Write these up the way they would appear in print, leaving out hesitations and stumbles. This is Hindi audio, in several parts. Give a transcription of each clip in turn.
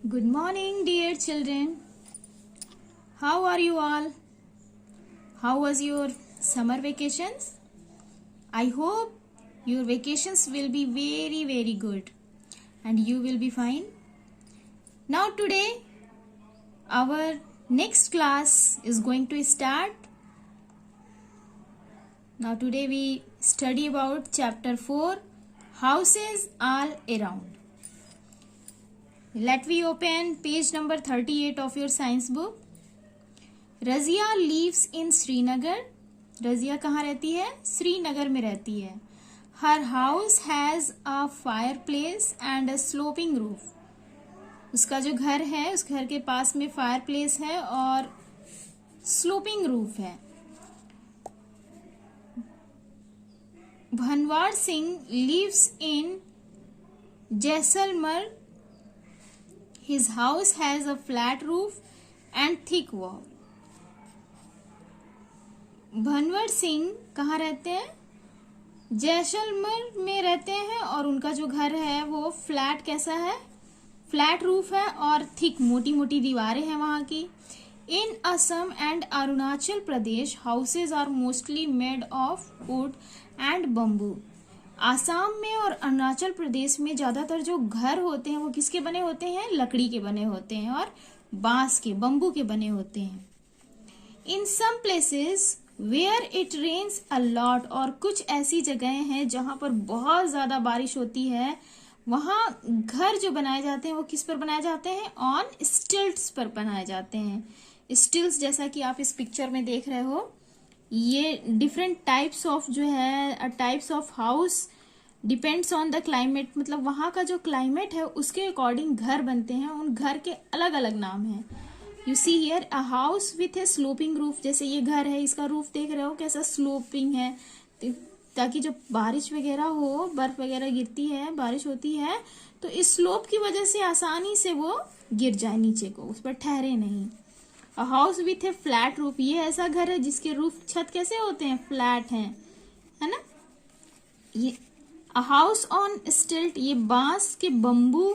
Good morning, dear children. How are you all? How was your summer vacations? I hope your vacations will be very good and you will be fine. Now today our next class is going to start. Now today we study about chapter 4, houses all around. Let me open page number 38 of your science book. Razia lives in Srinagar. Razia कहाँ रहती है? श्रीनगर में रहती है. Her house has a fireplace and a sloping roof. उसका जो घर है उस घर के पास में फायरप्लेस है और स्लोपिंग रूफ है. भनवार Singh lives in Jaisalmer. His house has a flat roof and thick wall. भनवर Singh कहाँ रहते हैं? जैसलमेर में रहते हैं और उनका जो घर है वो फ्लैट कैसा है? फ्लैट रूफ है और थिक मोटी मोटी दीवारें हैं वहाँ की. In Assam and Arunachal Pradesh houses are mostly made of wood and bamboo. Assam में और अरुणाचल प्रदेश में ज्यादातर जो घर होते हैं वो किसके बने होते हैं? लकड़ी के बने होते हैं और बांस के, बम्बू के बने होते हैं. In some places where it rains a lot, और कुछ ऐसी जगहें हैं जहां पर बहुत ज्यादा बारिश होती है, वहां घर जो बनाए जाते हैं वो किस पर बनाए जाते हैं? ऑन स्टिल्ट्स पर बनाए जाते हैं. स्टिल्ट्स जैसा कि आप इस पिक्चर में देख रहे हो, ये डिफरेंट टाइप्स ऑफ जो है types of house depends on the climate. मतलब वहां का जो क्लाइमेट है उसके अकॉर्डिंग घर बनते हैं. उन घर के अलग अलग नाम हैं. You see here a house with A sloping roof. जैसे ये घर है, इसका रूफ देख रहे हो कैसा स्लोपिंग है, ताकि जब बारिश वगैरह हो, बर्फ वगैरह गिरती है, बारिश होती है, तो इस स्लोप की वजह से आसानी से वो गिर जाए नीचे को, उस पर ठहरे नहीं. A house with A flat roof, ये ऐसा घर है जिसके रूफ छत कैसे होते हैं? फ्लैट हैं, है ना. ये अ हाउस ऑन स्टिल्ट, ये बांस के, बम्बू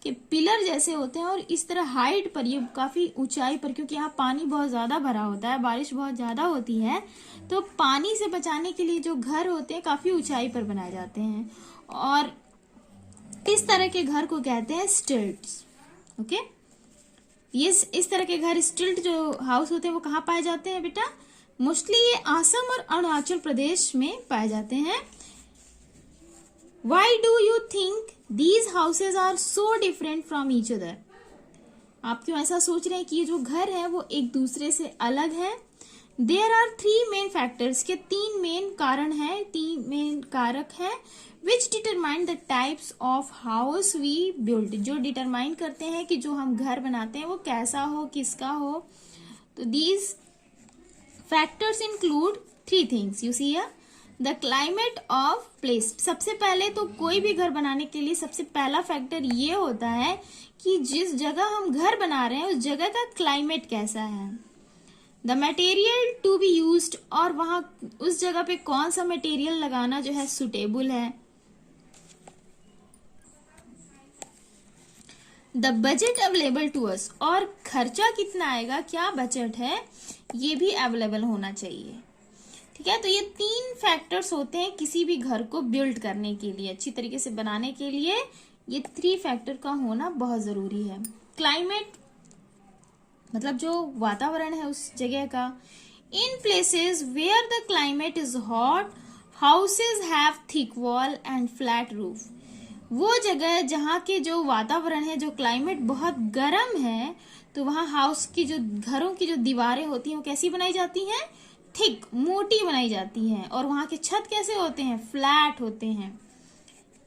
के पिलर जैसे होते हैं और इस तरह हाइट पर, ये काफी ऊंचाई पर, क्योंकि यहाँ पानी बहुत ज्यादा भरा होता है, बारिश बहुत ज्यादा होती है, तो पानी से बचाने के लिए जो घर होते हैं काफी ऊंचाई पर बनाए जाते हैं और इस तरह के घर को कहते हैं स्टिल्ट्स. ओके, ये इस तरह के घर, स्टिल्ट जो हाउस होते हैं वो कहाँ पाए जाते हैं बेटा? मोस्टली ये आसम और अरुणाचल प्रदेश में पाए जाते हैं. Why do you think these houses are so different from each other? आप क्यों ऐसा सोच रहे हैं कि ये जो घर है वो एक दूसरे से अलग है? There are 3 main factors, के 3 मेन कारण हैं, 3 मेन कारक हैं, which determine the types of house we build, जो डिटरमाइन करते हैं कि जो हम घर बनाते हैं वो कैसा हो, किसका हो. तो these factors include 3 things. You see here, the climate of place. सबसे पहले तो कोई भी घर बनाने के लिए सबसे पहला फैक्टर ये होता है कि जिस जगह हम घर बना रहे हैं उस जगह का क्लाइमेट कैसा है. The material to be used, और वहां उस जगह पे कौन सा मटेरियल लगाना जो है सुटेबल है. The budget available to us, और खर्चा कितना आएगा, क्या बजट है, ये भी अवेलेबल होना चाहिए. ठीक है, तो ये 3 फैक्टर्स होते हैं किसी भी घर को बिल्ड करने के लिए, अच्छी तरीके से बनाने के लिए. ये 3 फैक्टर का होना बहुत जरूरी है. क्लाइमेट मतलब जो वातावरण है उस जगह का. In places where the climate is hot, houses have thick wall and flat roof. वो जगह जहाँ के जो वातावरण है, जो क्लाइमेट बहुत गर्म है, तो वहाँ हाउस की जो, घरों की जो दीवारें होती हैं वो कैसी बनाई जाती हैं? थिक, मोटी बनाई जाती हैं. और वहां के छत कैसे होते हैं? फ्लैट होते हैं.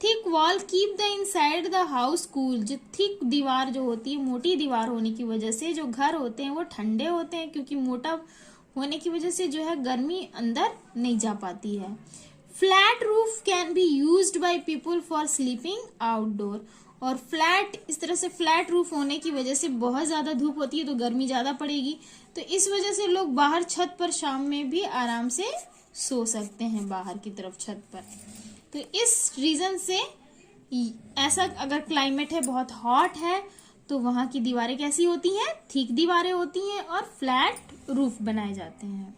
Thick wall keep the inside the house cool, जो थिक दीवार जो होती है, मोटी दीवार होने की वजह से जो घर होते हैं वो ठंडे होते हैं, क्योंकि मोटा होने की वजह से जो है गर्मी अंदर नहीं जा पाती है. Flat roof can be used by people for sleeping outdoor, और फ्लैट, इस तरह से फ्लैट रूफ होने की वजह से बहुत ज्यादा धूप होती है तो गर्मी ज्यादा पड़ेगी, तो इस वजह से लोग बाहर छत पर शाम में भी आराम से सो सकते हैं, बाहर की तरफ छत पर. तो इस रीजन से ऐसा अगर क्लाइमेट है, बहुत हॉट है, तो वहां की दीवारें कैसी होती हैं? थिक दीवारें होती हैं और फ्लैट रूफ बनाए जाते हैं।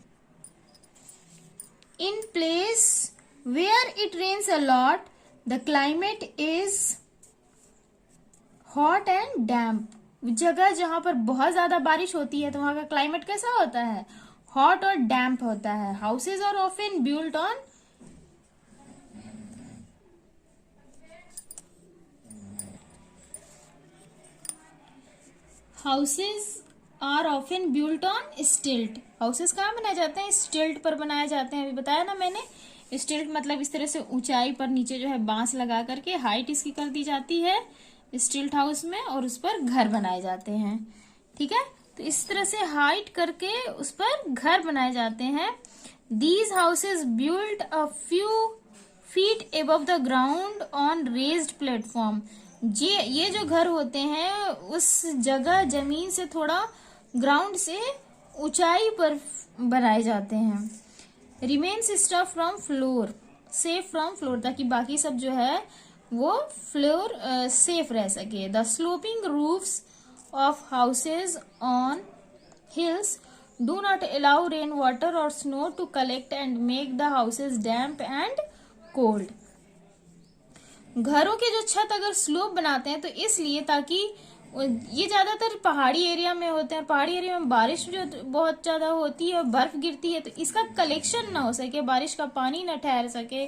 In places where it rains a lot the climate is hot and damp. जगह जहां पर बहुत ज्यादा बारिश होती है तो वहां का क्लाइमेट कैसा होता है? हॉट और डैम्प होता है। Houses are often built on stilt. Houses कहाँ बनाए जाते हैं? स्टिल्ट पर बनाए जाते हैं। अभी बताया ना मैंने, स्टिल्ट मतलब इस तरह से ऊंचाई पर नीचे जो है बांस लगा करके हाइट इसकी कर दी जाती है स्टिल्ट हाउस में, और उस पर घर बनाए जाते हैं। ठीक है, तो इस तरह से हाइट करके उस पर घर बनाए जाते हैं। These houses built a few feet above the ground on raised platform. ये जो घर होते हैं उस जगह जमीन से थोड़ा ग्राउंड से ऊंचाई पर बनाए जाते हैं। Remains stuff from floor, safe from floor, ताकि बाकी सब जो है वो फ्लोर सेफ रह सके। The sloping roofs of houses on hills do not allow rain water और snow to collect and make the houses damp and cold. घरों के जो छत अगर स्लोप बनाते हैं तो इसलिए ताकि ये ज्यादातर पहाड़ी एरिया में होते हैं, पहाड़ी एरिया में बारिश जो बहुत ज्यादा होती है, बर्फ गिरती है, तो इसका कलेक्शन ना हो सके, बारिश का पानी ना ठहर सके,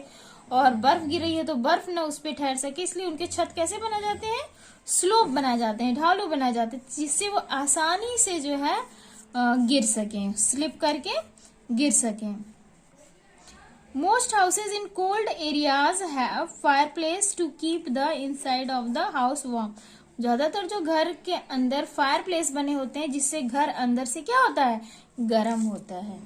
और बर्फ गिर रही है तो बर्फ ना उस पर ठहर सके, इसलिए उनके छत कैसे बनाए जाते हैं? स्लोप बनाए जाते हैं, ढालू बनाए जाते हैं, जिससे वो आसानी से जो है गिर सकें, स्लिप करके गिर सकें। Most houses in cold areas have fireplace to keep the inside of the house warm. ज्यादातर जो घर के अंदर फायर प्लेस बने होते हैं जिससे घर अंदर से क्या होता है? गर्म होता है।